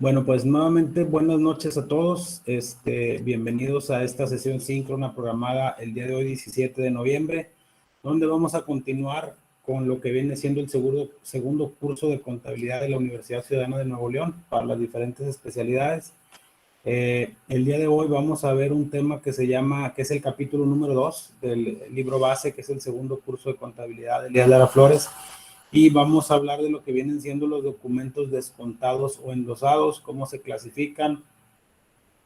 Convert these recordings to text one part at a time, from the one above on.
Bueno, pues nuevamente buenas noches a todos. Bienvenidos a esta sesión síncrona programada el día de hoy, 17 de noviembre, donde vamos a continuar con lo que viene siendo el segundo curso de contabilidad de la Universidad Ciudadana de Nuevo León para las diferentes especialidades. El día de hoy vamos a ver un tema que es el capítulo número 2 del libro base, que es el segundo curso de contabilidad de Elías Lara Flores. Y vamos a hablar de lo que vienen siendo los documentos descontados o endosados, cómo se clasifican,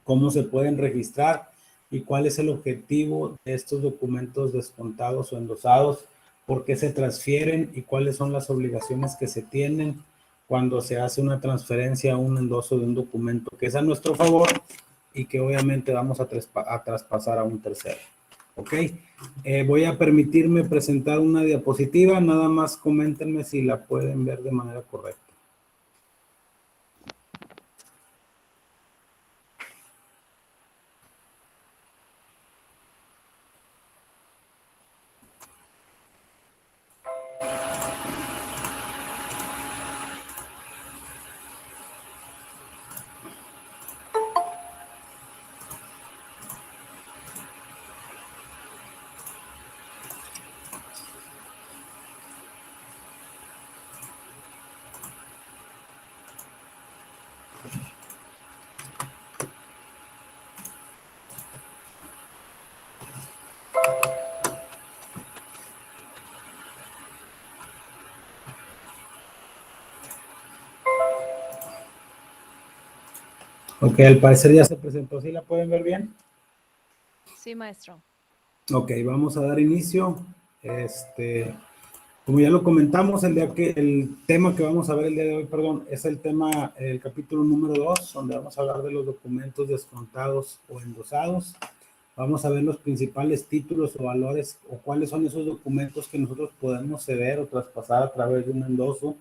cómo se pueden registrar y cuál es el objetivo de estos documentos descontados o endosados, por qué se transfieren y cuáles son las obligaciones que se tienen cuando se hace una transferencia o un endoso de un documento que es a nuestro favor y que obviamente vamos a traspasar a un tercero. Ok, voy a permitirme presentar una diapositiva, nada más coméntenme si la pueden ver de manera correcta. Ok, al parecer ya se presentó. ¿Sí la pueden ver bien? Sí, maestro. Ok, vamos a dar inicio. Como ya lo comentamos, el tema que vamos a ver el día de hoy, es el capítulo número 2, donde vamos a hablar de los documentos descontados o endosados. Vamos a ver los principales títulos o valores, o cuáles son esos documentos que nosotros podemos ceder o traspasar a través de un endoso,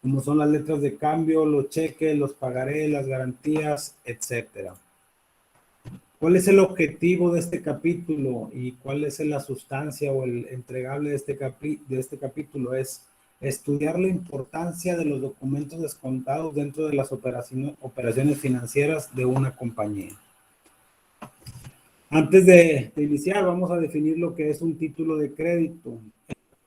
como son las letras de cambio, los cheques, los pagarés, las garantías, etcétera. ¿Cuál es el objetivo de este capítulo y cuál es la sustancia o el entregable de este capítulo? Es estudiar la importancia de los documentos descontados dentro de las operaciones financieras de una compañía. Antes de iniciar, vamos a definir lo que es un título de crédito.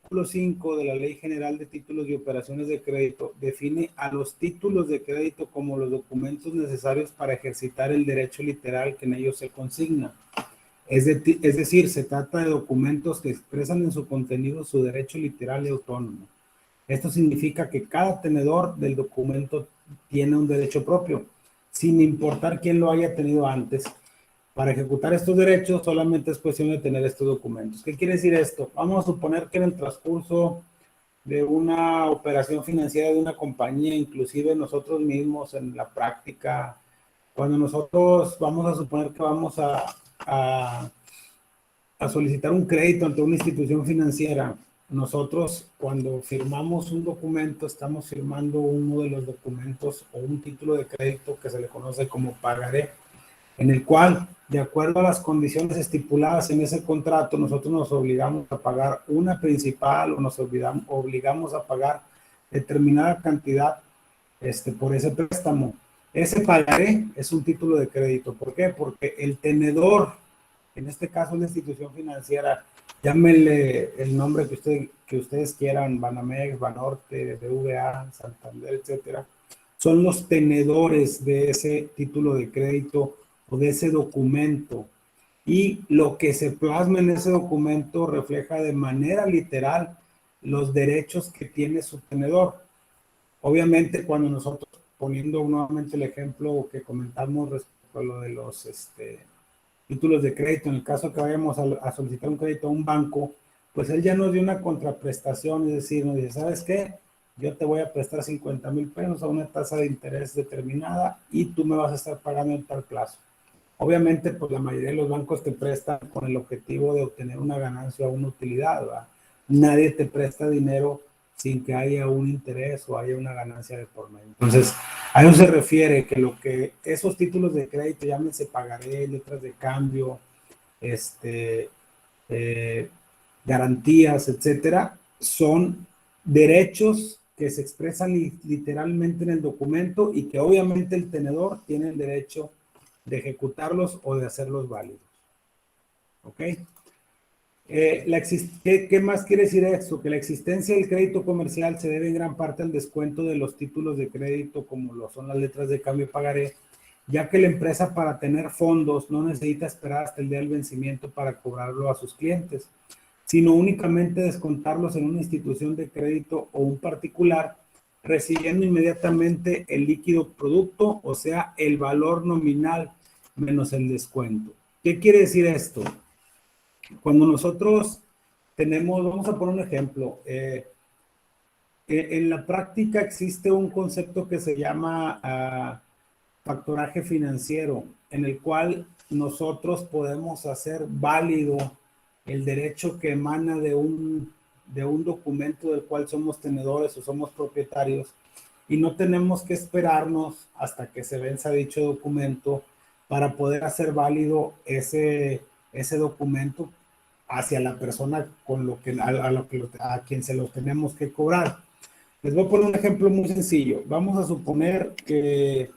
El artículo 5 de la Ley General de Títulos y Operaciones de Crédito define a los títulos de crédito como los documentos necesarios para ejercitar el derecho literal que en ellos se consigna. Es decir, se trata de documentos que expresan en su contenido su derecho literal y autónomo. Esto significa que cada tenedor del documento tiene un derecho propio, sin importar quién lo haya tenido antes. Para ejecutar estos derechos solamente es cuestión de tener estos documentos. ¿Qué quiere decir esto? Vamos a suponer que en el transcurso de una operación financiera de una compañía, inclusive nosotros mismos en la práctica, cuando nosotros vamos a suponer que vamos a solicitar un crédito ante una institución financiera, nosotros cuando firmamos un documento estamos firmando uno de los documentos o un título de crédito que se le conoce como pagaré, en el cual, de acuerdo a las condiciones estipuladas en ese contrato, nosotros nos obligamos a pagar una principal o nos obligamos a pagar determinada cantidad por ese préstamo. Ese pagaré es un título de crédito. ¿Por qué? Porque el tenedor, en este caso la institución financiera, llámenle el nombre que ustedes quieran, Banamex, Banorte, BVA, Santander, etcétera, son los tenedores de ese título de crédito o de ese documento. Y lo que se plasma en ese documento refleja de manera literal los derechos que tiene su tenedor. Obviamente, cuando nosotros, poniendo nuevamente el ejemplo que comentamos respecto a lo de los títulos de crédito, en el caso que vayamos a solicitar un crédito a un banco, pues él ya nos dio una contraprestación, es decir, nos dice, ¿sabes qué? Yo te voy a prestar 50,000 pesos a una tasa de interés determinada y tú me vas a estar pagando en tal plazo. Obviamente, pues la mayoría de los bancos te prestan con el objetivo de obtener una ganancia o una utilidad, ¿verdad? Nadie te presta dinero sin que haya un interés o haya una ganancia de por medio. Entonces, a eso se refiere que lo que esos títulos de crédito, llámense pagaré, letras de cambio, garantías, etcétera, son derechos que se expresan literalmente en el documento y que obviamente el tenedor tiene el derecho de ejecutarlos o de hacerlos válidos. ¿Ok? ¿Qué más quiere decir esto? Que la existencia del crédito comercial se debe en gran parte al descuento de los títulos de crédito, como lo son las letras de cambio y pagaré, ya que la empresa para tener fondos no necesita esperar hasta el día del vencimiento para cobrarlo a sus clientes, sino únicamente descontarlos en una institución de crédito o un particular, recibiendo inmediatamente el líquido producto, o sea, el valor nominal menos el descuento. ¿Qué quiere decir esto? Cuando nosotros tenemos, vamos a poner un ejemplo, en la práctica existe un concepto que se llama factoraje financiero, en el cual nosotros podemos hacer válido el derecho que emana de un documento del cual somos tenedores o somos propietarios, y no tenemos que esperarnos hasta que se venza dicho documento para poder hacer válido ese documento hacia la persona con lo que, a quien se los tenemos que cobrar. Les voy a poner un ejemplo muy sencillo. Vamos a suponer que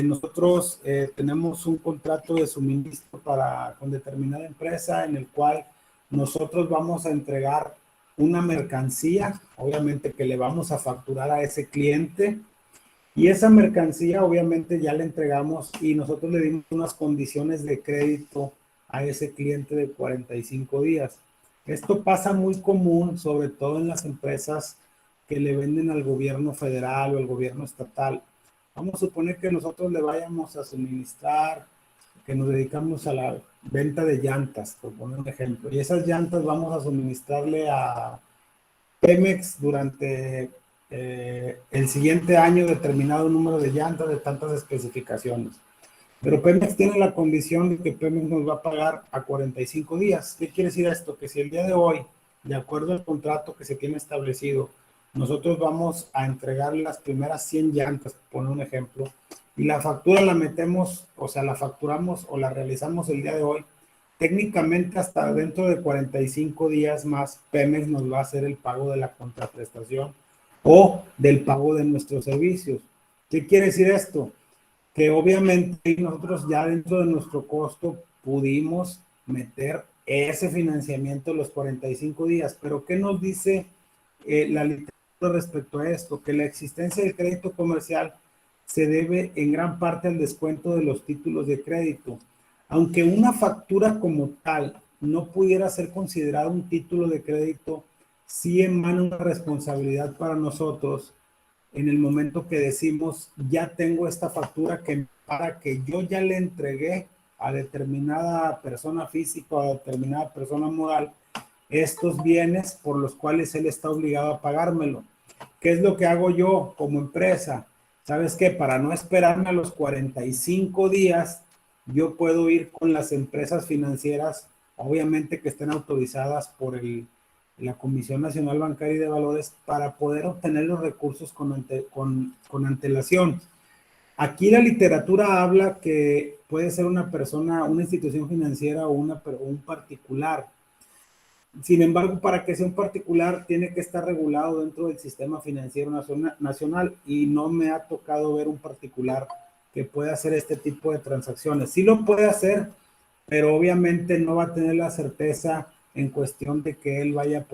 nosotros tenemos un contrato de suministro con determinada empresa en el cual nosotros vamos a entregar una mercancía, obviamente que le vamos a facturar a ese cliente, y esa mercancía obviamente ya le entregamos y nosotros le dimos unas condiciones de crédito a ese cliente de 45 días. Esto pasa muy común, sobre todo en las empresas que le venden al gobierno federal o al gobierno estatal. Vamos a suponer que nosotros le vayamos a suministrar, que nos dedicamos a la venta de llantas, por poner un ejemplo, y esas llantas vamos a suministrarle a Pemex durante el siguiente año determinado número de llantas de tantas especificaciones. Pero Pemex tiene la condición de que Pemex nos va a pagar a 45 días. ¿Qué quiere decir esto? Que si el día de hoy, de acuerdo al contrato que se tiene establecido, nosotros vamos a entregar las primeras 100 llantas, por poner un ejemplo, y la factura la metemos, o sea, la facturamos o la realizamos el día de hoy, técnicamente hasta dentro de 45 días más, Pemex nos va a hacer el pago de la contraprestación o del pago de nuestros servicios. ¿Qué quiere decir esto? Que obviamente nosotros ya dentro de nuestro costo pudimos meter ese financiamiento los 45 días, pero ¿qué nos dice la literatura respecto a esto? Que la existencia del crédito comercial se debe en gran parte al descuento de los títulos de crédito. Aunque una factura como tal no pudiera ser considerada un título de crédito, sí emana una responsabilidad para nosotros en el momento que decimos, ya tengo esta factura que para que yo ya le entregué a determinada persona física o a determinada persona moral estos bienes por los cuales él está obligado a pagármelo. ¿Qué es lo que hago yo como empresa? ¿Sabes qué? Para no esperarme a los 45 días, yo puedo ir con las empresas financieras, obviamente que estén autorizadas por la Comisión Nacional Bancaria y de Valores, para poder obtener los recursos con antelación. Aquí la literatura habla que puede ser una persona, una institución financiera o un particular. Sin embargo, para que sea un particular, tiene que estar regulado dentro del sistema financiero nacional, y no me ha tocado ver un particular que pueda hacer este tipo de transacciones. Sí lo puede hacer, pero obviamente no va a tener la certeza en cuestión de que él vaya a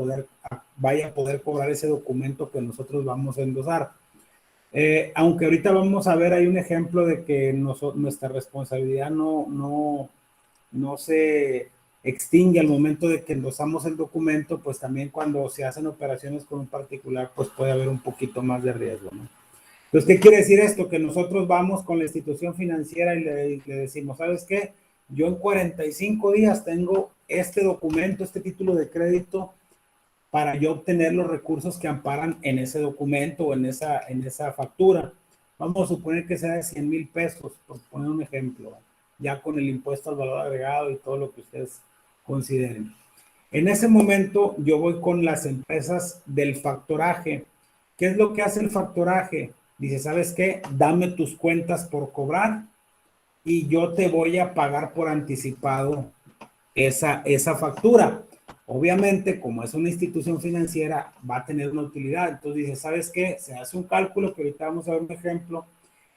poder cobrar ese documento que nosotros vamos a endosar. Aunque ahorita vamos a ver, hay un ejemplo de que nuestra responsabilidad no se extingue al momento de que endosamos el documento, pues también cuando se hacen operaciones con un particular, pues puede haber un poquito más de riesgo, ¿no? Entonces, ¿qué quiere decir esto? Que nosotros vamos con la institución financiera y le decimos, ¿sabes qué? Yo en 45 días tengo este documento, este título de crédito, para yo obtener los recursos que amparan en ese documento o en esa factura. Vamos a suponer que sea de 100,000 pesos, por poner un ejemplo, ya con el impuesto al valor agregado y todo lo que ustedes consideren. En ese momento yo voy con las empresas del factoraje. ¿Qué es lo que hace el factoraje? Dice, ¿sabes qué? Dame tus cuentas por cobrar y yo te voy a pagar por anticipado esa factura. Obviamente, como es una institución financiera, va a tener una utilidad. Entonces dice, ¿sabes qué? Se hace un cálculo, que ahorita vamos a ver un ejemplo,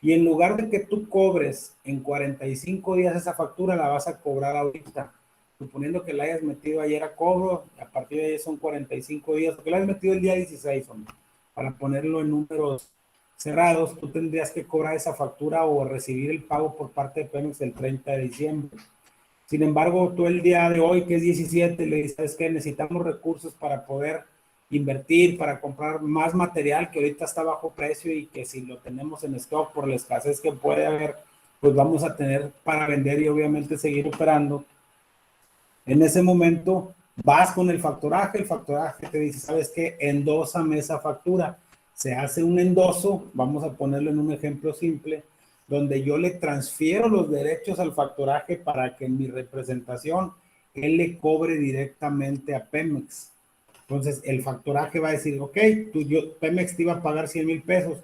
y en lugar de que tú cobres en 45 días esa factura, la vas a cobrar ahorita. Suponiendo que la hayas metido ayer a cobro, a partir de ahí son 45 días, porque la hayas metido el día 16, hombre, para ponerlo en números cerrados, tú tendrías que cobrar esa factura o recibir el pago por parte de Pemex el 30 de diciembre. Sin embargo, tú el día de hoy, que es 17, le dices, ¿sabes qué? Necesitamos recursos para poder invertir, para comprar más material que ahorita está bajo precio y que si lo tenemos en stock por la escasez que puede haber, pues vamos a tener para vender y obviamente seguir operando. En ese momento vas con el factoraje te dice, ¿sabes qué? Endósame esa factura. Se hace un endoso, vamos a ponerlo en un ejemplo simple, donde yo le transfiero los derechos al factoraje para que en mi representación él le cobre directamente a Pemex. Entonces el factoraje va a decir, ok, Pemex te iba a pagar 100,000 pesos.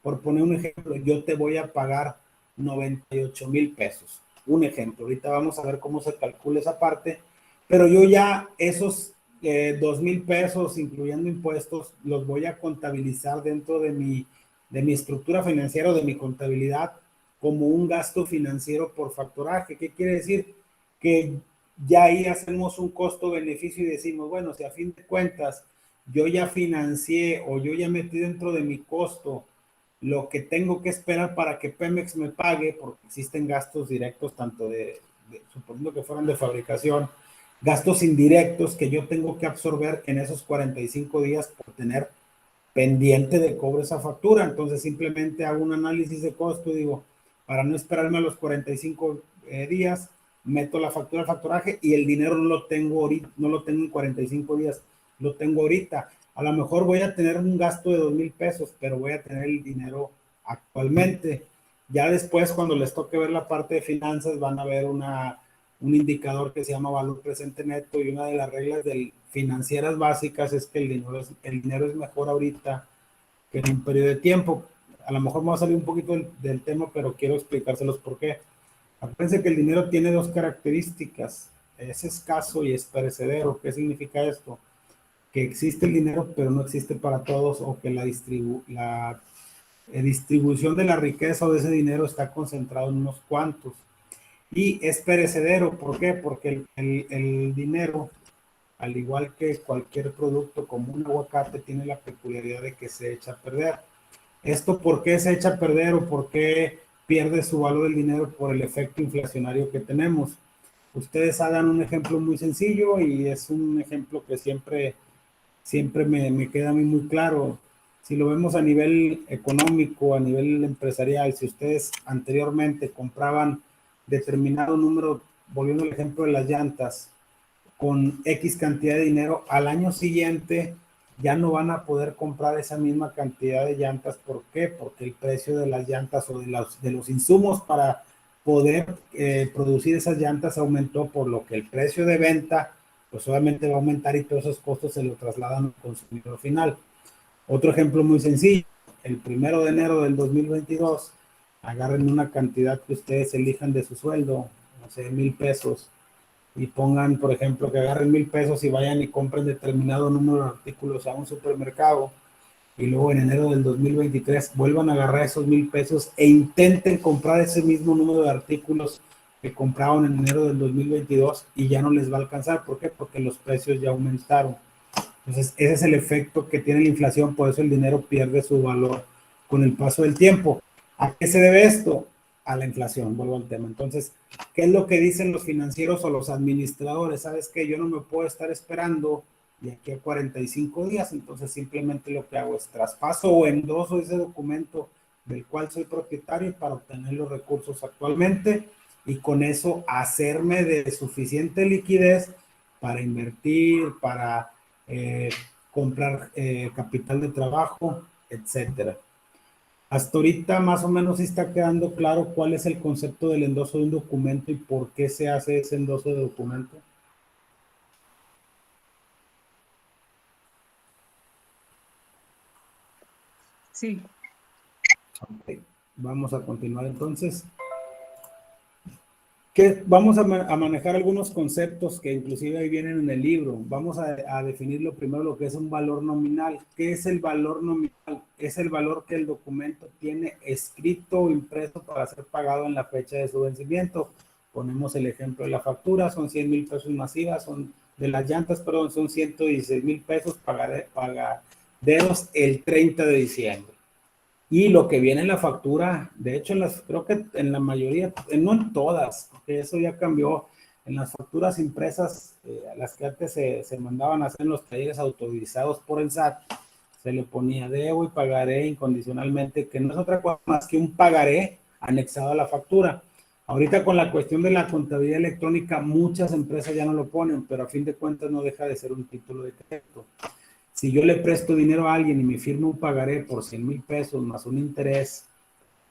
Por poner un ejemplo, yo te voy a pagar 98,000 pesos. Un ejemplo, ahorita vamos a ver cómo se calcula esa parte, pero yo ya esos 2,000 pesos, incluyendo impuestos, los voy a contabilizar dentro de mi estructura financiera o de mi contabilidad como un gasto financiero por factoraje. ¿Qué quiere decir? Que ya ahí hacemos un costo-beneficio y decimos, bueno, si a fin de cuentas yo ya financié o yo ya metí dentro de mi costo lo que tengo que esperar para que Pemex me pague, porque existen gastos directos, tanto suponiendo que fueran de fabricación, gastos indirectos que yo tengo que absorber en esos 45 días por tener pendiente de cobro esa factura. Entonces simplemente hago un análisis de costo y digo, para no esperarme a los 45 días, meto la factura al factoraje y el dinero no lo tengo ahorita, no lo tengo en 45 días, lo tengo ahorita. A lo mejor voy a tener un gasto de 2,000 pesos, pero voy a tener el dinero actualmente. Ya después, cuando les toque ver la parte de finanzas, van a ver un indicador que se llama valor presente neto, y una de las reglas financieras básicas es que el dinero es mejor ahorita que en un periodo de tiempo. A lo mejor me va a salir un poquito del tema, pero quiero explicárselos por qué. Acuérdense que el dinero tiene dos características: es escaso y es perecedero. ¿Qué significa esto? Que existe el dinero, pero no existe para todos, o que la distribución de la riqueza o de ese dinero está concentrado en unos cuantos. Y es perecedero, ¿por qué? Porque el dinero, al igual que cualquier producto como un aguacate, tiene la peculiaridad de que se echa a perder. ¿Esto por qué se echa a perder o por qué pierde su valor el dinero? Por el efecto inflacionario que tenemos. Ustedes hagan un ejemplo muy sencillo y es un ejemplo que siempre me queda a mí muy claro. Si lo vemos a nivel económico, a nivel empresarial, si ustedes anteriormente compraban determinado número, volviendo al ejemplo de las llantas, con X cantidad de dinero, al año siguiente ya no van a poder comprar esa misma cantidad de llantas. ¿Por qué? Porque el precio de las llantas o de los insumos para poder producir esas llantas aumentó, por lo que el precio de venta pues obviamente va a aumentar y todos esos costos se lo trasladan al consumidor final. Otro ejemplo muy sencillo: el 1 de enero del 2022, agarren una cantidad que ustedes elijan de su sueldo, no sé, 1,000 pesos, y pongan, por ejemplo, que agarren 1,000 pesos y vayan y compren determinado número de artículos a un supermercado, y luego en enero del 2023 vuelvan a agarrar esos 1,000 pesos e intenten comprar ese mismo número de artículos que compraron en enero del 2022 y ya no les va a alcanzar. ¿Por qué? Porque los precios ya aumentaron. Entonces, ese es el efecto que tiene la inflación, por eso el dinero pierde su valor con el paso del tiempo. ¿A qué se debe esto? A la inflación, vuelvo al tema. Entonces, ¿qué es lo que dicen los financieros o los administradores? ¿Sabes qué? Yo no me puedo estar esperando de aquí a 45 días, entonces simplemente lo que hago es traspaso o endoso ese documento del cual soy propietario para obtener los recursos actualmente, y con eso hacerme de suficiente liquidez para invertir, para eh, comprar capital de trabajo, etcétera. Hasta ahorita más o menos sí está quedando claro cuál es el concepto del endoso de un documento y por qué se hace ese endoso de documento. Sí. Okay. Vamos a continuar entonces. Vamos a manejar algunos conceptos que inclusive ahí vienen en el libro. Vamos a definir lo primero lo que es un valor nominal. ¿Qué es el valor nominal? Es el valor que el documento tiene escrito o impreso para ser pagado en la fecha de su vencimiento. Ponemos el ejemplo de la factura, son 100,000 pesos masivas, son de las llantas, perdón, son 116,000 pesos pagaderos el 30 de diciembre. Y lo que viene en la factura, de hecho, creo que en la mayoría, no en todas, porque eso ya cambió, en las facturas impresas, las que antes se mandaban a hacer en los talleres autorizados por el SAT, se le ponía debo y pagaré incondicionalmente, que no es otra cosa más que un pagaré anexado a la factura. Ahorita con la cuestión de la contabilidad electrónica, muchas empresas ya no lo ponen, pero a fin de cuentas no deja de ser un título de crédito. Si yo le presto dinero a alguien y me firma un pagaré por 100,000 pesos más un interés,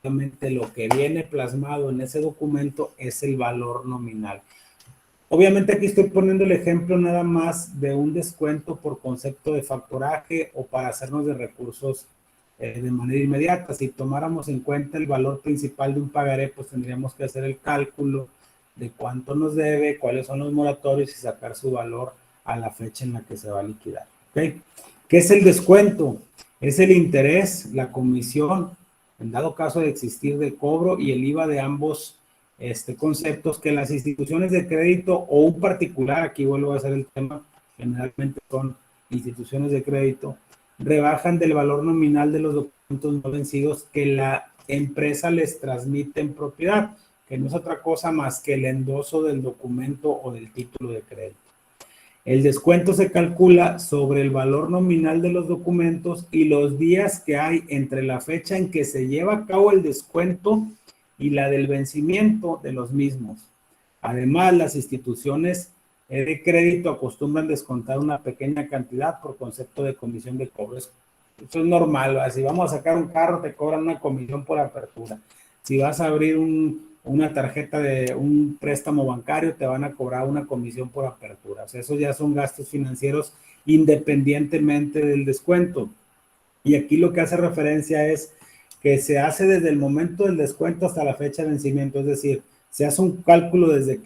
obviamente lo que viene plasmado en ese documento es el valor nominal. Obviamente aquí estoy poniendo el ejemplo nada más de un descuento por concepto de factoraje o para hacernos de recursos de manera inmediata. Si tomáramos en cuenta el valor principal de un pagaré, pues tendríamos que hacer el cálculo de cuánto nos debe, cuáles son los moratorios y sacar su valor a la fecha en la que se va a liquidar. ¿Okay? ¿Qué es el descuento? Es el interés, la comisión, en dado caso de existir de cobro y el IVA de ambos conceptos que las instituciones de crédito o un particular, aquí vuelvo a hacer el tema, generalmente son instituciones de crédito, rebajan del valor nominal de los documentos no vencidos que la empresa les transmite en propiedad, que no es otra cosa más que el endoso del documento o del título de crédito. El descuento se calcula sobre el valor nominal de los documentos y los días que hay entre la fecha en que se lleva a cabo el descuento y la del vencimiento de los mismos. Además, las instituciones de crédito acostumbran descontar una pequeña cantidad por concepto de comisión de cobro. Eso es normal, ¿va? Si vamos a sacar un carro, te cobran una comisión por apertura. Si vas a abrir una tarjeta de un préstamo bancario, te van a cobrar una comisión por apertura. O sea, esos ya son gastos financieros independientemente del descuento. Y aquí lo que hace referencia es que se hace desde el momento del descuento hasta la fecha de vencimiento, es decir, se hace un cálculo desde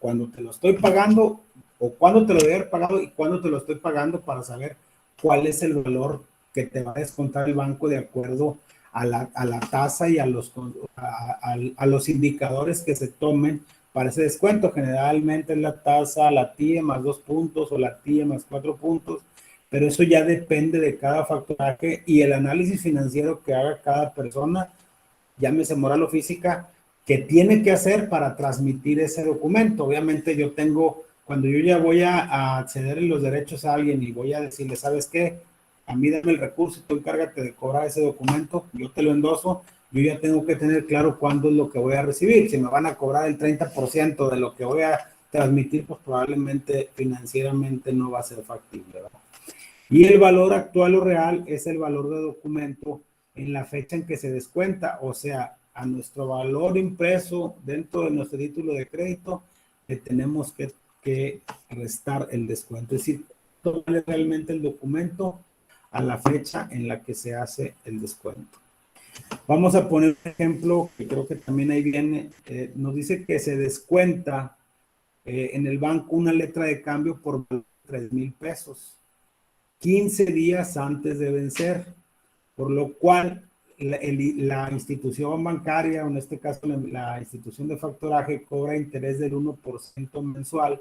cuando te lo estoy pagando o cuándo te lo debe haber pagado y cuándo te lo estoy pagando para saber cuál es el valor que te va a descontar el banco de acuerdo a la tasa y a los indicadores que se tomen para ese descuento. Generalmente es la tasa, la TIE más 2 puntos o la TIE más 4 puntos, pero eso ya depende de cada factoraje y el análisis financiero que haga cada persona, llámese moral o física, que tiene que hacer para transmitir ese documento. Obviamente yo tengo, cuando yo ya voy a acceder en los derechos a alguien y voy a decirle, ¿sabes qué? A mí dame el recurso y tú encárgate de cobrar ese documento, yo te lo endoso, yo ya tengo que tener claro cuándo es lo que voy a recibir. Si me van a cobrar el 30% de lo que voy a transmitir, pues probablemente financieramente no va a ser factible, ¿verdad? Y el valor actual o real es el valor de documento en la fecha en que se descuenta, o sea, a nuestro valor impreso dentro de nuestro título de crédito, le tenemos que restar el descuento. Es decir, ¿cuánto vale realmente el documento a la fecha en la que se hace el descuento? Vamos a poner un ejemplo que creo que también ahí viene. Nos dice que se descuenta en el banco una letra de cambio por 3,000 pesos. 15 días antes de vencer, por lo cual la institución bancaria, o en este caso la institución de factoraje, cobra interés del 1% mensual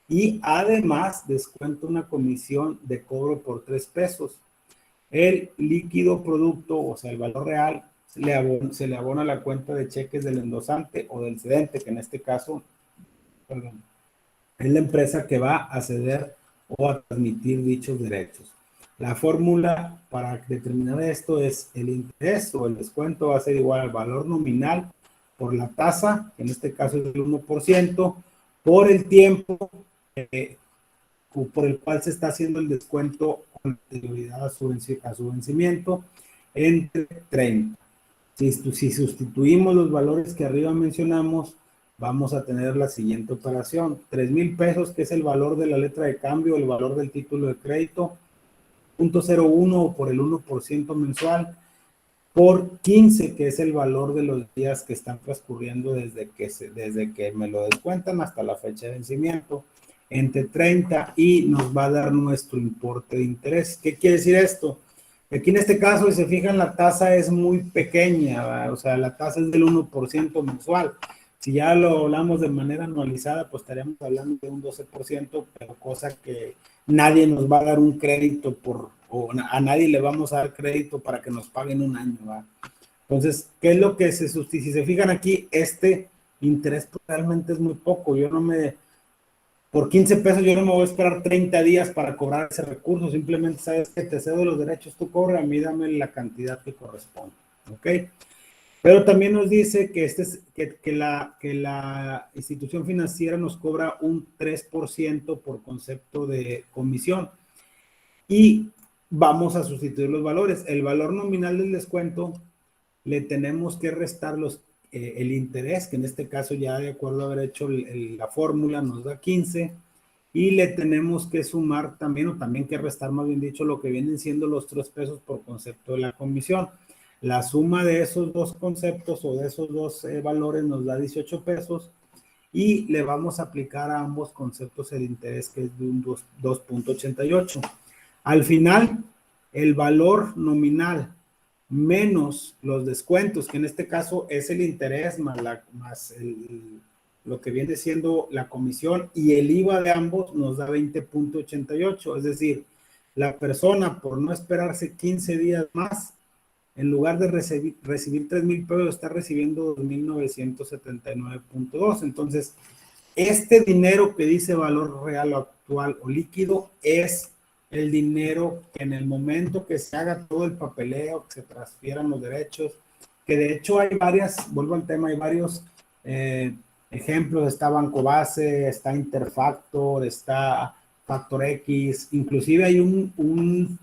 y además descuenta una comisión de cobro por 3 pesos. El líquido producto, o sea, el valor real, se le abona a la cuenta de cheques del endosante o del cedente, que en este caso, perdón, es la empresa que va a ceder o a transmitir dichos derechos. La fórmula para determinar esto es el interés o el descuento va a ser igual al valor nominal por la tasa, que en este caso es del 1%, por el tiempo por el cual se está haciendo el descuento con anterioridad a su vencimiento, entre 30. Si sustituimos los valores que arriba mencionamos, vamos a tener la siguiente operación. 3,000 pesos, que es el valor de la letra de cambio, el valor del título de crédito, 0.01 por el 1% mensual, por 15, que es el valor de los días que están transcurriendo desde que me lo descuentan hasta la fecha de vencimiento, entre 30, y nos va a dar nuestro importe de interés. ¿Qué quiere decir esto? Aquí en este caso, si se fijan, la tasa es muy pequeña, ¿verdad? O sea, la tasa es del 1% mensual. Si ya lo hablamos de manera anualizada, pues estaríamos hablando de un 12%, pero cosa que nadie nos va a dar un crédito o a nadie le vamos a dar crédito para que nos paguen un año, ¿verdad? Entonces, ¿qué es lo que se sustituye? Si se fijan aquí, este interés realmente es muy poco. Por 15 pesos yo no me voy a esperar 30 días para cobrar ese recurso. Simplemente sabes que te cedo los derechos, tú cobra, a mí dame la cantidad que corresponde. ¿Ok? Pero también nos dice que la institución financiera nos cobra un 3% por concepto de comisión. Y vamos a sustituir los valores. El valor nominal del descuento le tenemos que restar el interés, que en este caso ya de acuerdo a haber hecho la fórmula nos da 15, y le tenemos que sumar también, o también que restar más bien dicho, lo que vienen siendo los 3 pesos por concepto de la comisión. La suma de esos dos conceptos o de esos dos valores nos da 18 pesos, y le vamos a aplicar a ambos conceptos el interés, que es de un 2.88. Al final, el valor nominal menos los descuentos, que en este caso es el interés más lo que viene siendo la comisión y el IVA de ambos, nos da 20.88. Es decir, la persona, por no esperarse 15 días más, en lugar de recibir 3,000 pesos, está recibiendo 2,979.2. Entonces, este dinero que dice valor real o actual o líquido es el dinero que en el momento que se haga todo el papeleo, que se transfieran los derechos, que de hecho hay vuelvo al tema, hay varios ejemplos. Está Banco Base, está Interfactor, está Factor X, inclusive hay un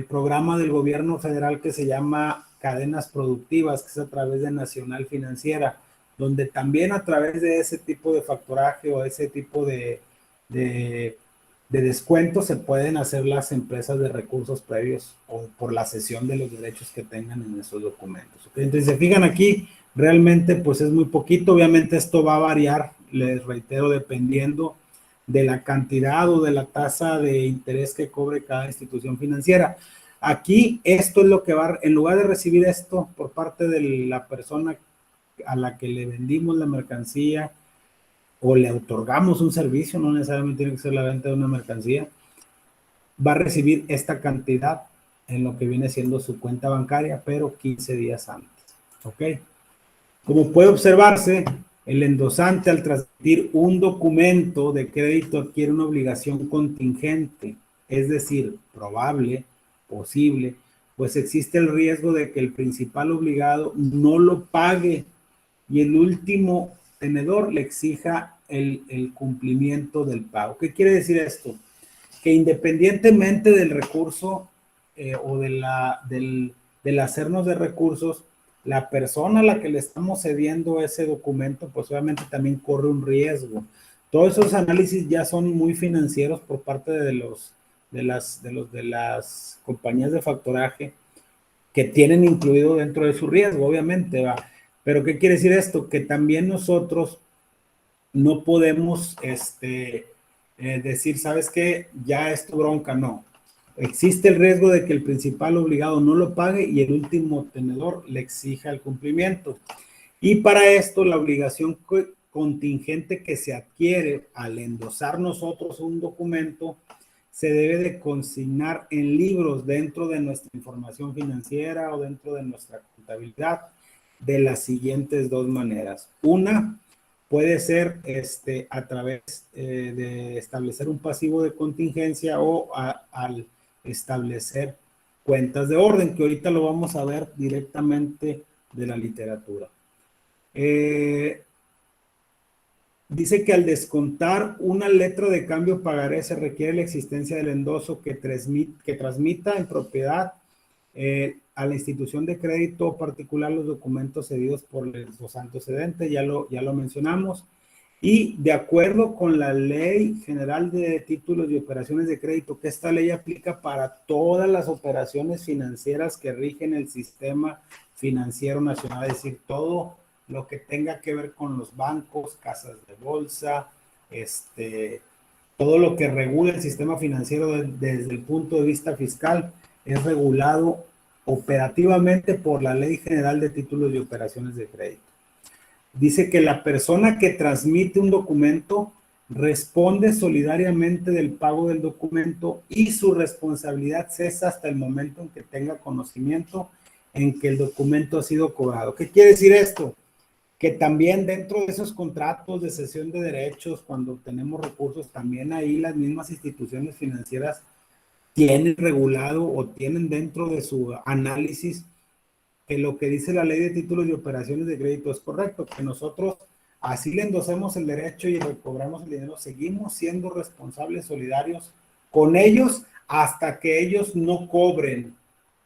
programa del gobierno federal que se llama Cadenas Productivas, que es a través de Nacional Financiera, donde también a través de ese tipo de factoraje o ese tipo de descuentos se pueden hacer las empresas de recursos previos o por la cesión de los derechos que tengan en esos documentos. ¿Okay? Entonces, se fijan aquí, realmente pues es muy poquito. Obviamente esto va a variar, les reitero, dependiendo de la cantidad o de la tasa de interés que cobre cada institución financiera. Aquí esto es lo que va, en lugar de recibir esto por parte de la persona a la que le vendimos la mercancía o le otorgamos un servicio, no necesariamente tiene que ser la venta de una mercancía, va a recibir esta cantidad en lo que viene siendo su cuenta bancaria, pero 15 días antes. ¿Ok? Como puede observarse, el endosante al transmitir un documento de crédito adquiere una obligación contingente, es decir, probable, posible, pues existe el riesgo de que el principal obligado no lo pague y el último tenedor le exija el cumplimiento del pago. ¿Qué quiere decir esto? Que independientemente del recurso o del hacernos de recursos, la persona a la que le estamos cediendo ese documento, pues obviamente también corre un riesgo. Todos esos análisis ya son muy financieros por parte de las compañías de factoraje, que tienen incluido dentro de su riesgo, obviamente, ¿va? Pero ¿qué quiere decir esto? Que también nosotros no podemos decir, ¿sabes qué? Ya es tu bronca, no. Existe el riesgo de que el principal obligado no lo pague y el último tenedor le exija el cumplimiento. Y para esto, la obligación contingente que se adquiere al endosar nosotros un documento se debe de consignar en libros dentro de nuestra información financiera o dentro de nuestra contabilidad de las siguientes dos maneras. Una, puede ser a través de establecer un pasivo de contingencia o al establecer cuentas de orden, que ahorita lo vamos a ver directamente de la literatura. Dice que al descontar una letra de cambio pagaré se requiere la existencia del endoso que transmita en propiedad a la institución de crédito particular los documentos cedidos por el endosante cedente, ya lo mencionamos. Y de acuerdo con la Ley General de Títulos y Operaciones de Crédito, que esta ley aplica para todas las operaciones financieras que rigen el sistema financiero nacional, es decir, todo lo que tenga que ver con los bancos, casas de bolsa, todo lo que regula el sistema financiero desde el punto de vista fiscal es regulado operativamente por la Ley General de Títulos y Operaciones de Crédito. Dice que la persona que transmite un documento responde solidariamente del pago del documento y su responsabilidad cesa hasta el momento en que tenga conocimiento en que el documento ha sido cobrado. ¿Qué quiere decir esto? Que también dentro de esos contratos de cesión de derechos, cuando tenemos recursos, también ahí las mismas instituciones financieras tienen regulado o tienen dentro de su análisis que lo que dice la Ley de Títulos y Operaciones de Crédito es correcto, que nosotros así le endosemos el derecho y recobramos el dinero, seguimos siendo responsables solidarios con ellos hasta que ellos no cobren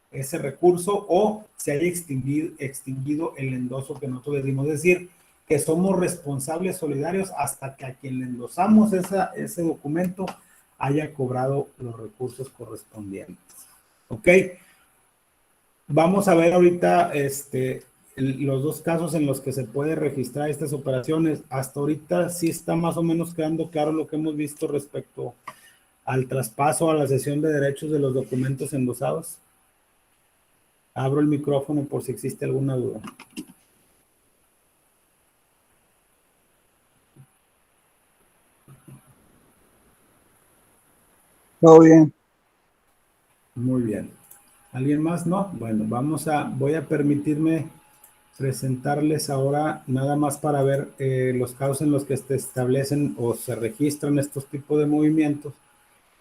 ese recurso o se haya extinguido el endoso que nosotros les dimos. Es decir, que somos responsables solidarios hasta que a quien le endosamos ese documento haya cobrado los recursos correspondientes. ¿Ok? Vamos a ver ahorita los dos casos en los que se puede registrar estas operaciones. Hasta ahorita sí está más o menos quedando claro lo que hemos visto respecto al traspaso a la cesión de derechos de los documentos endosados. Abro el micrófono por si existe alguna duda. Todo bien. Muy bien. ¿Alguien más? No. Bueno, voy a permitirme presentarles ahora nada más para ver los casos en los que se establecen o se registran estos tipos de movimientos,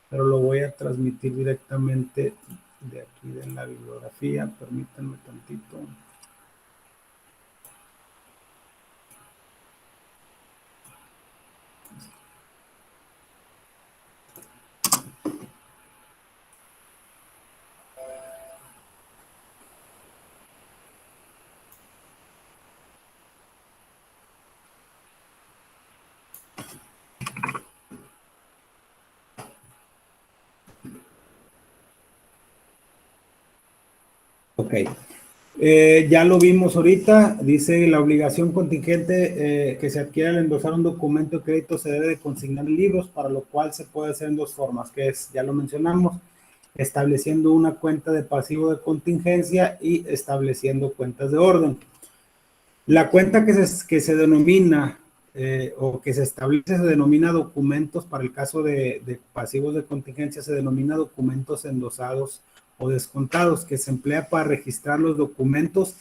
pero lo voy a transmitir directamente de aquí de la bibliografía. Permítanme tantito. Ok. Ya lo vimos ahorita, dice la obligación contingente que se adquiere al endosar un documento de crédito se debe de consignar en libros, para lo cual se puede hacer en dos formas, que es, ya lo mencionamos, estableciendo una cuenta de pasivo de contingencia y estableciendo cuentas de orden. La cuenta que se denomina o que se establece se denomina documentos, para el caso de pasivos de contingencia se denomina documentos endosados o descontados, que se emplea para registrar los documentos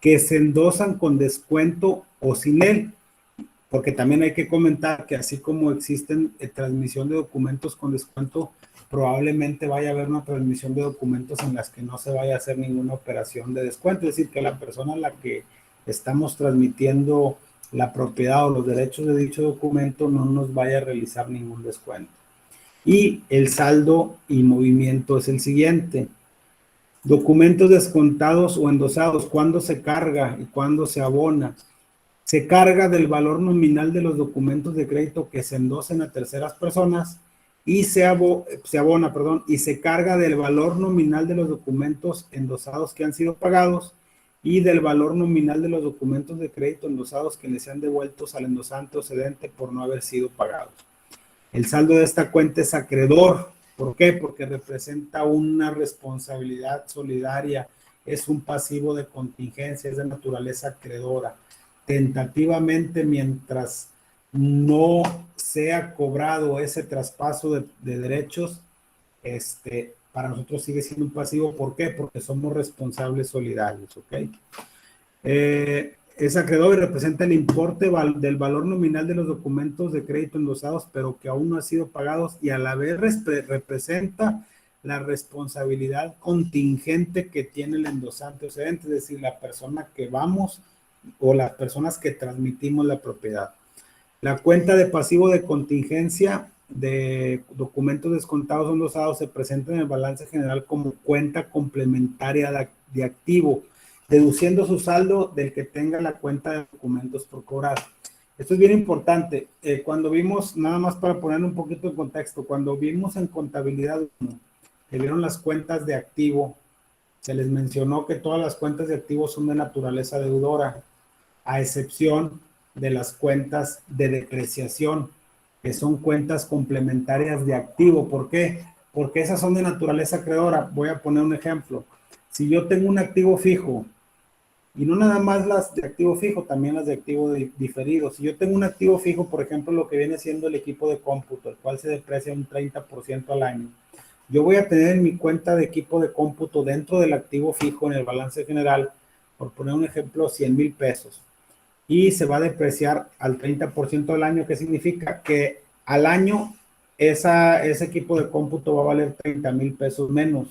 que se endosan con descuento o sin él, porque también hay que comentar que así como existen transmisión de documentos con descuento, probablemente vaya a haber una transmisión de documentos en las que no se vaya a hacer ninguna operación de descuento, es decir, que la persona a la que estamos transmitiendo la propiedad o los derechos de dicho documento no nos vaya a realizar ningún descuento. Y el saldo y movimiento es el siguiente. Documentos descontados o endosados, ¿cuándo se carga y cuándo se abona? Se carga del valor nominal de los documentos de crédito que se endosen a terceras personas y se abona, y se carga del valor nominal de los documentos endosados que han sido pagados y del valor nominal de los documentos de crédito endosados que les sean devueltos al endosante o cedente por no haber sido pagados. El saldo de esta cuenta es acreedor. ¿Por qué? Porque representa una responsabilidad solidaria, es un pasivo de contingencia, es de naturaleza acreedora. Tentativamente, mientras no sea cobrado ese traspaso de derechos, para nosotros sigue siendo un pasivo. ¿Por qué? Porque somos responsables solidarios, ¿ok? Es acreedor y representa el importe del valor nominal de los documentos de crédito endosados, pero que aún no han sido pagados, y a la vez representa la responsabilidad contingente que tiene el endosante o cedente, es decir, la persona que vamos o las personas que transmitimos la propiedad. La cuenta de pasivo de contingencia de documentos descontados o endosados se presenta en el balance general como cuenta complementaria de activo, deduciendo su saldo del que tenga la cuenta de documentos por cobrar. Esto es bien importante. Cuando vimos, nada más para poner un poquito en contexto, cuando vimos en contabilidad 1, que vieron las cuentas de activo, se les mencionó que todas las cuentas de activo son de naturaleza deudora, a excepción de las cuentas de depreciación, que son cuentas complementarias de activo. ¿Por qué? Porque esas son de naturaleza acreedora. Voy a poner un ejemplo. Si yo tengo un activo fijo, y no nada más las de activo fijo, también las de activo diferido. Si yo tengo un activo fijo, por ejemplo, lo que viene siendo el equipo de cómputo, el cual se deprecia un 30% al año, yo voy a tener en mi cuenta de equipo de cómputo dentro del activo fijo en el balance general, por poner un ejemplo, 100,000 pesos. Y se va a depreciar al 30% del año. ¿Qué significa? Que al año ese equipo de cómputo va a valer 30,000 pesos menos.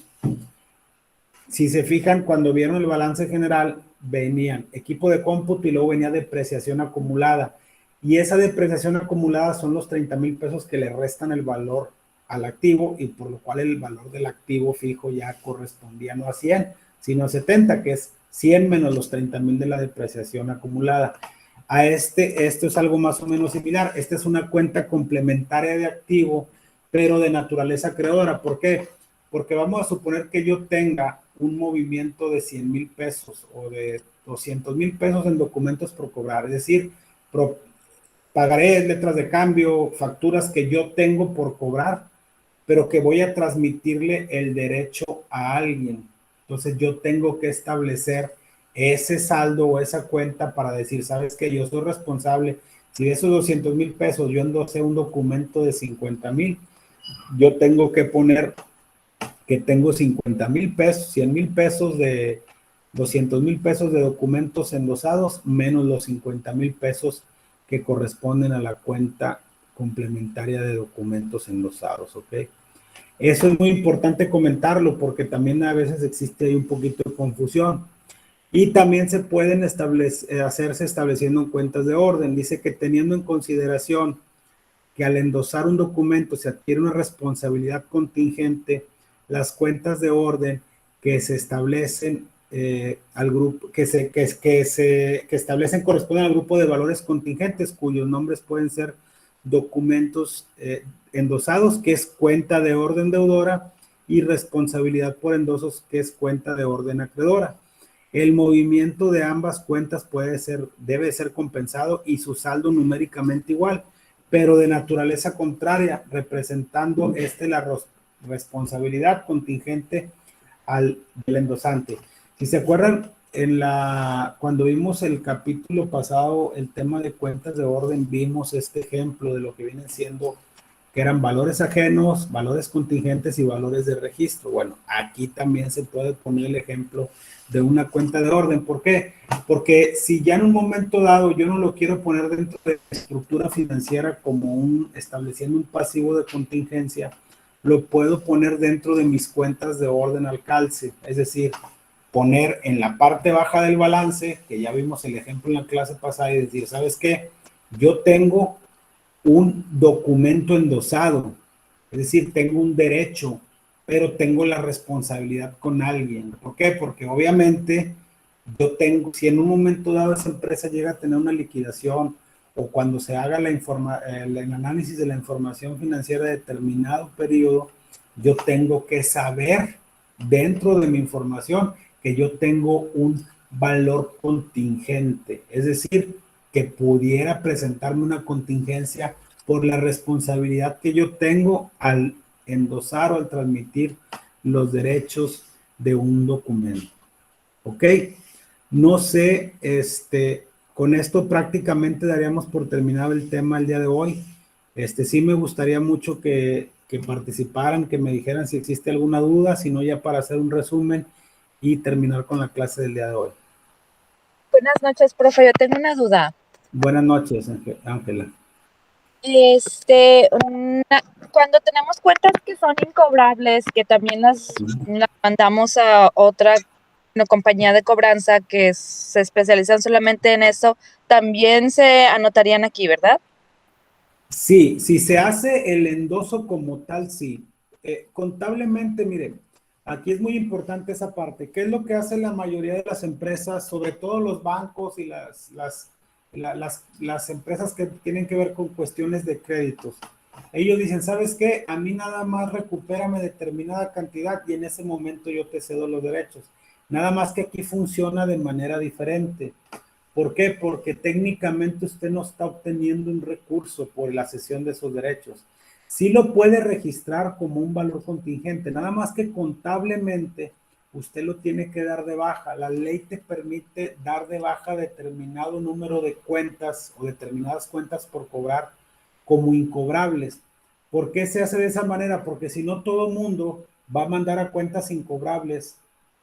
Si se fijan, cuando vieron el balance general, venían equipo de cómputo y luego venía depreciación acumulada. Y esa depreciación acumulada son los 30,000 pesos que le restan el valor al activo, y por lo cual el valor del activo fijo ya correspondía no a 100, sino a 70, que es 100 menos los 30,000 de la depreciación acumulada. Esto es algo más o menos similar. Esta es una cuenta complementaria de activo, pero de naturaleza acreedora. ¿Por qué? Porque vamos a suponer que yo tenga un movimiento de 100,000 pesos o de 200,000 pesos en documentos por cobrar, es decir, pagaré letras de cambio, facturas que yo tengo por cobrar, pero que voy a transmitirle el derecho a alguien. Entonces yo tengo que establecer ese saldo o esa cuenta para decir, ¿sabes qué? Yo soy responsable. Si de esos 200,000 pesos yo endosé un documento de 50,000, yo tengo que poner que tengo 50,000 pesos, 100,000 pesos de 200,000 pesos de documentos endosados, menos los 50,000 pesos que corresponden a la cuenta complementaria de documentos endosados, ¿ok? Eso es muy importante comentarlo porque también a veces existe ahí un poquito de confusión. Y también se pueden hacerse estableciendo en cuentas de orden. Dice que teniendo en consideración que al endosar un documento se adquiere una responsabilidad contingente, las cuentas de orden que se establecen al grupo, que establecen corresponden al grupo de valores contingentes, cuyos nombres pueden ser documentos endosados, que es cuenta de orden deudora, y responsabilidad por endosos, que es cuenta de orden acreedora. El movimiento de ambas cuentas debe ser compensado y su saldo numéricamente igual, pero de naturaleza contraria, representando la responsabilidad contingente del endosante. Si se acuerdan, cuando vimos el capítulo pasado, el tema de cuentas de orden, vimos este ejemplo de lo que vienen siendo, que eran valores ajenos, valores contingentes y valores de registro. Bueno, aquí también se puede poner el ejemplo de una cuenta de orden. ¿Por qué? Porque si ya en un momento dado yo no lo quiero poner dentro de la estructura financiera como estableciendo un pasivo de contingencia, lo puedo poner dentro de mis cuentas de orden al calce, es decir, poner en la parte baja del balance, que ya vimos el ejemplo en la clase pasada, y decir, ¿sabes qué? Yo tengo un documento endosado, es decir, tengo un derecho, pero tengo la responsabilidad con alguien. ¿Por qué? Porque obviamente si en un momento dado esa empresa llega a tener una liquidación, o cuando se haga el análisis de la información financiera de determinado periodo, yo tengo que saber dentro de mi información que yo tengo un valor contingente, es decir, que pudiera presentarme una contingencia por la responsabilidad que yo tengo al endosar o al transmitir los derechos de un documento. ¿Ok? No sé, con esto prácticamente daríamos por terminado el tema el día de hoy. Sí me gustaría mucho que participaran, que me dijeran si existe alguna duda, si no ya para hacer un resumen y terminar con la clase del día de hoy. Buenas noches, profe. Yo tengo una duda. Buenas noches, Ángela. Cuando tenemos cuentas que son incobrables, que también las mandamos a otra compañía de cobranza que se especializan solamente en eso, también se anotarían aquí, ¿verdad? Sí, si se hace el endoso como tal, sí. Contablemente, miren, aquí es muy importante esa parte. ¿Qué es lo que hace la mayoría de las empresas, sobre todo los bancos y las empresas que tienen que ver con cuestiones de créditos. Ellos dicen, ¿sabes qué? A mí nada más recupérame determinada cantidad y en ese momento yo te cedo los derechos. Nada más que aquí funciona de manera diferente. ¿Por qué? Porque técnicamente usted no está obteniendo un recurso por la cesión de esos derechos. Sí lo puede registrar como un valor contingente, nada más que contablemente usted lo tiene que dar de baja. La ley te permite dar de baja determinado número de cuentas o determinadas cuentas por cobrar como incobrables. ¿Por qué se hace de esa manera? Porque si no, todo mundo va a mandar a cuentas incobrables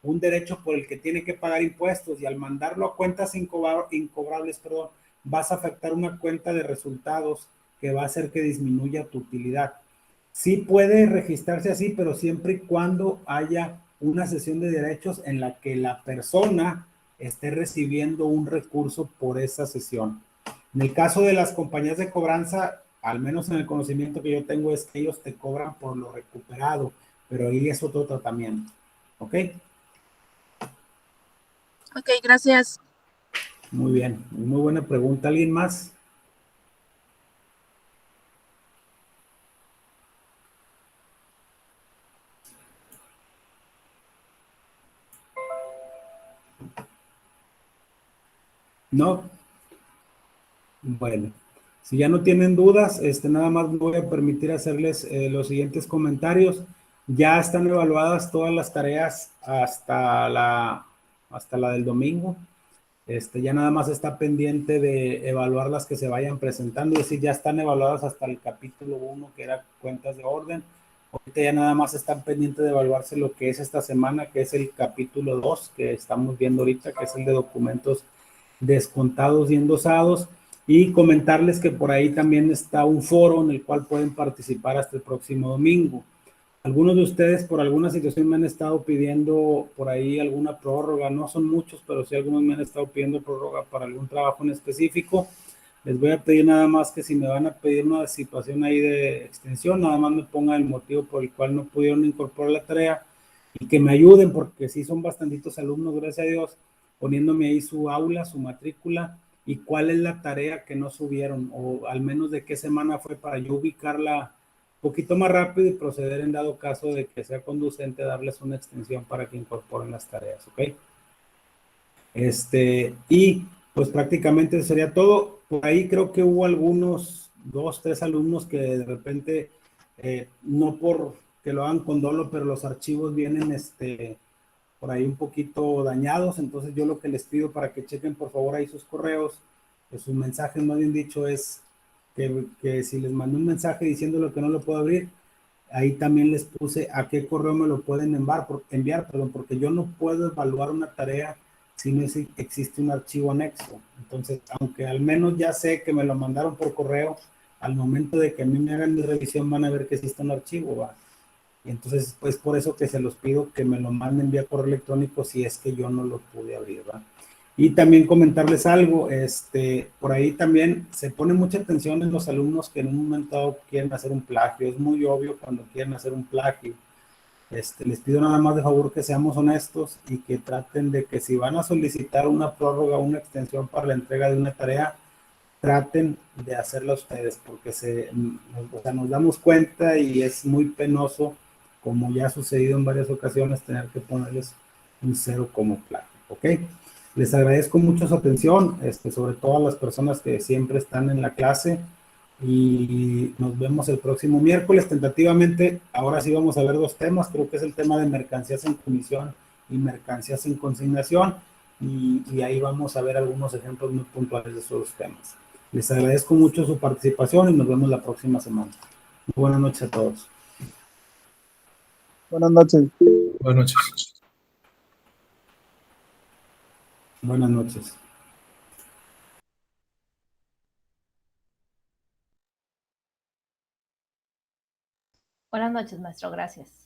un derecho por el que tiene que pagar impuestos y al mandarlo a cuentas incobrables, perdón, vas a afectar una cuenta de resultados que va a hacer que disminuya tu utilidad. Sí puede registrarse así, pero siempre y cuando haya una cesión de derechos en la que la persona esté recibiendo un recurso por esa cesión. En el caso de las compañías de cobranza, al menos en el conocimiento que yo tengo, es que ellos te cobran por lo recuperado, pero ahí es otro tratamiento. ¿Ok? Ok, gracias. Muy bien, muy buena pregunta. ¿Alguien más? No. Bueno, si ya no tienen dudas, nada más me voy a permitir hacerles los siguientes comentarios. Ya están evaluadas todas las tareas hasta la del domingo. Ya nada más está pendiente de evaluar las que se vayan presentando, es decir, ya están evaluadas hasta el capítulo 1, que era cuentas de orden. Ahorita ya nada más están pendientes de evaluarse lo que es esta semana, que es el capítulo 2, que estamos viendo ahorita, que es el de documentos descontados y endosados, y comentarles que por ahí también está un foro en el cual pueden participar hasta el próximo domingo. Algunos de ustedes por alguna situación me han estado pidiendo por ahí alguna prórroga, no son muchos, pero sí algunos me han estado pidiendo prórroga para algún trabajo en específico. Les voy a pedir nada más que si me van a pedir una situación ahí de extensión, nada más me pongan el motivo por el cual no pudieron incorporar la tarea y que me ayuden, porque sí son bastantitos alumnos, gracias a Dios, poniéndome ahí su aula, su matrícula y cuál es la tarea que no subieron, o al menos de qué semana fue para yo ubicarla un poquito más rápido y proceder en dado caso de que sea conducente darles una extensión para que incorporen las tareas, ¿ok? Y pues prácticamente eso sería todo. Por ahí creo que hubo algunos, 2, 3 alumnos que de repente, no por que lo hagan con dolo, pero los archivos vienen por ahí un poquito dañados. Entonces yo lo que les pido para que chequen por favor ahí sus correos, que sus mensajes, más bien dicho, es que si les mandé un mensaje diciéndole que no lo puedo abrir, ahí también les puse a qué correo me lo pueden enviar, porque yo no puedo evaluar una tarea si no existe un archivo anexo. Entonces, aunque al menos ya sé que me lo mandaron por correo, al momento de que a mí me hagan mi revisión van a ver que existe un archivo, ¿va? Y entonces, pues por eso que se los pido que me lo manden vía correo electrónico si es que yo no lo pude abrir, ¿va? Y también comentarles algo, por ahí también se pone mucha atención en los alumnos que en un momento dado quieren hacer un plagio. Es muy obvio cuando quieren hacer un plagio. Les pido nada más de favor que seamos honestos y que traten de que si van a solicitar una prórroga o una extensión para la entrega de una tarea, traten de hacerla ustedes, porque o sea, nos damos cuenta y es muy penoso, como ya ha sucedido en varias ocasiones, tener que ponerles un cero como plagio, ¿ok? Les agradezco mucho su atención, sobre todo a las personas que siempre están en la clase, y nos vemos el próximo miércoles tentativamente. Ahora sí vamos a ver 2 temas, creo que es el tema de mercancías en comisión y mercancías en consignación, y ahí vamos a ver algunos ejemplos muy puntuales de esos 2 temas. Les agradezco mucho su participación y nos vemos la próxima semana. Buenas noches a todos. Buenas noches. Buenas noches. Buenas noches. Buenas noches, maestro. Gracias.